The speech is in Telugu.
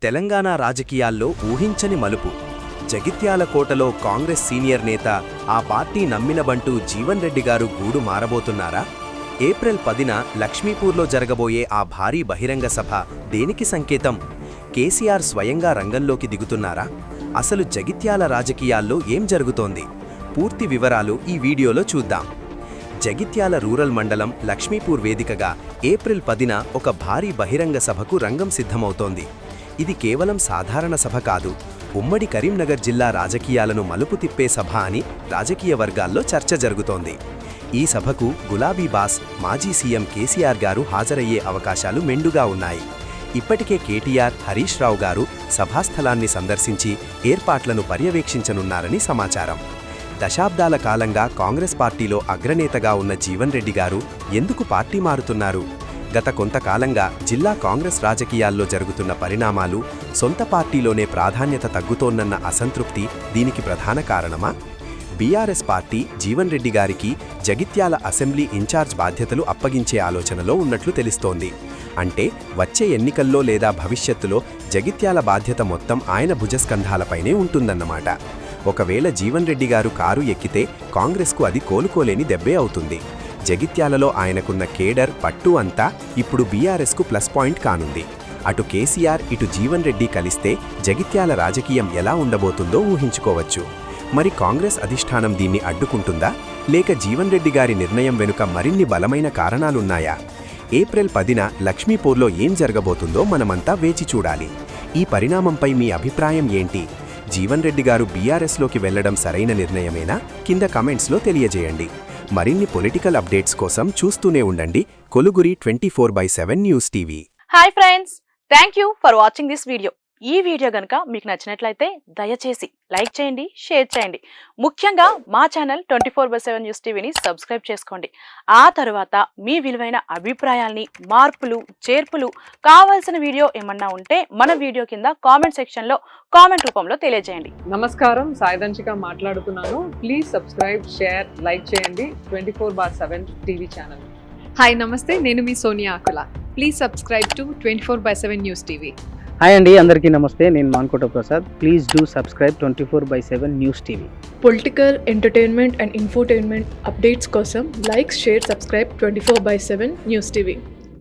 తెలంగాణ రాజకీయాల్లో ఊహించని మలుపు. జగిత్యాల కోటలో కాంగ్రెస్ సీనియర్ నేత, ఆ పార్టీ నమ్మిన బంటు జీవన్ రెడ్డి గారు గూడు మారబోతున్నారా? ఏప్రిల్ 10న లక్ష్మీపూర్లో జరగబోయే ఆ భారీ బహిరంగ సభ దేనికి సంకేతం? కేసీఆర్ స్వయంగా రంగంలోకి దిగుతున్నారా? అసలు జగిత్యాల రాజకీయాల్లో ఏం జరుగుతోంది? పూర్తి వివరాలు ఈ వీడియోలో చూద్దాం. జగిత్యాల రూరల్ మండలం లక్ష్మీపూర్ వేదికగా ఏప్రిల్ 10న ఒక భారీ బహిరంగ సభకు రంగం సిద్ధమవుతోంది. ఇది కేవలం సాధారణ సభ కాదు, ఉమ్మడి కరీంనగర్ జిల్లా రాజకీయాలను మలుపు తిప్పే సభ అని రాజకీయ వర్గాల్లో చర్చ జరుగుతోంది. ఈ సభకు గులాబీ బాస్, మాజీ సీఎం కేసీఆర్ గారు హాజరయ్యే అవకాశాలు మెండుగా ఉన్నాయి. ఇప్పటికే కేటీఆర్, హరీష్ రావు గారు సభాస్థలాన్ని సందర్శించి ఏర్పాట్లను పర్యవేక్షించనున్నారని సమాచారం. దశాబ్దాల కాలంగా కాంగ్రెస్ పార్టీలో అగ్రనేతగా ఉన్న జీవన్ రెడ్డి గారు ఎందుకు పార్టీ మారుతున్నారు? గత కొంతకాలంగా జిల్లా కాంగ్రెస్ రాజకీయాల్లో జరుగుతున్న పరిణామాలు, సొంత పార్టీలోనే ప్రాధాన్యత తగ్గుతోన్నన్న అసంతృప్తి దీనికి ప్రధాన కారణమా? బీఆర్ఎస్ పార్టీ జీవన్ రెడ్డి గారికి జగిత్యాల అసెంబ్లీ ఇన్ఛార్జ్ బాధ్యతలు అప్పగించే ఆలోచనలో ఉన్నట్లు తెలుస్తోంది. అంటే వచ్చే ఎన్నికల్లో లేదా భవిష్యత్తులో జగిత్యాల బాధ్యత మొత్తం ఆయన భుజస్కంధాలపైనే ఉంటుందన్నమాట. ఒకవేళ జీవన్ రెడ్డి గారు కారు ఎక్కితే కాంగ్రెస్కు అది కోలుకోలేని దెబ్బే అవుతుంది. జగిత్యాలలో ఆయనకున్న కేడర్, పట్టు అంతా ఇప్పుడు బీఆర్ఎస్కు ప్లస్ పాయింట్ కానుంది. అటు కేసీఆర్, ఇటు జీవన్ రెడ్డి కలిస్తే జగిత్యాల రాజకీయం ఎలా ఉండబోతుందో ఊహించుకోవచ్చు. మరి కాంగ్రెస్ అధిష్టానం దీన్ని అడ్డుకుంటుందా, లేక జీవన్ రెడ్డి గారి నిర్ణయం వెనుక మరిన్ని బలమైన కారణాలున్నాయా? ఏప్రిల్ 10న లక్ష్మీపూర్లో ఏం జరగబోతుందో మనమంతా వేచి చూడాలి. ఈ పరిణామంపై మీ అభిప్రాయం ఏంటి? జీవన్ రెడ్డి గారు బీఆర్ఎస్లోకి వెళ్లడం సరైన నిర్ణయమేనా? కింద కమెంట్స్లో తెలియజేయండి. మరిన్ని పొలిటికల్ అప్డేట్స్ కోసం చూస్తూనే ఉండండి కొలుగురి 24/7 news TV. Hi friends, thank you for watching this video. ఈ వీడియో గనుక మీకు నచ్చినట్లయితే దయచేసి లైక్ చేయండి, షేర్ చేయండి. ముఖ్యంగా మా ఛానల్ 24/7 న్యూస్ టీవీని సబ్స్క్రైబ్ చేసుకోండి. ఆ తర్వాత మీ విలువైన అభిప్రాయాల్ని, మార్పులు, చేర్పులు, కావాల్సిన వీడియో ఏమన్నా ఉంటే మన వీడియో కింద కామెంట్ సెక్షన్లో కామెంట్ రూపంలో తెలియజేయండి. నమస్కారం, సాయిదంచిక మాట్లాడుతున్నాను. ప్లీజ్ సబ్స్క్రైబ్, షేర్, లైక్ చేయండి 24/7 టీవీ ఛానల్. హాయ్ నమస్తే, నేను మీ Sonia Akula. Please subscribe to 24/7 news TV. Hi అండి, అందరికీ నమస్తే. నేను Mankota Prasad. Please do subscribe 24/7 news TV. Political, entertainment and infotainment updates కోసం like, share, subscribe 24/7 news TV.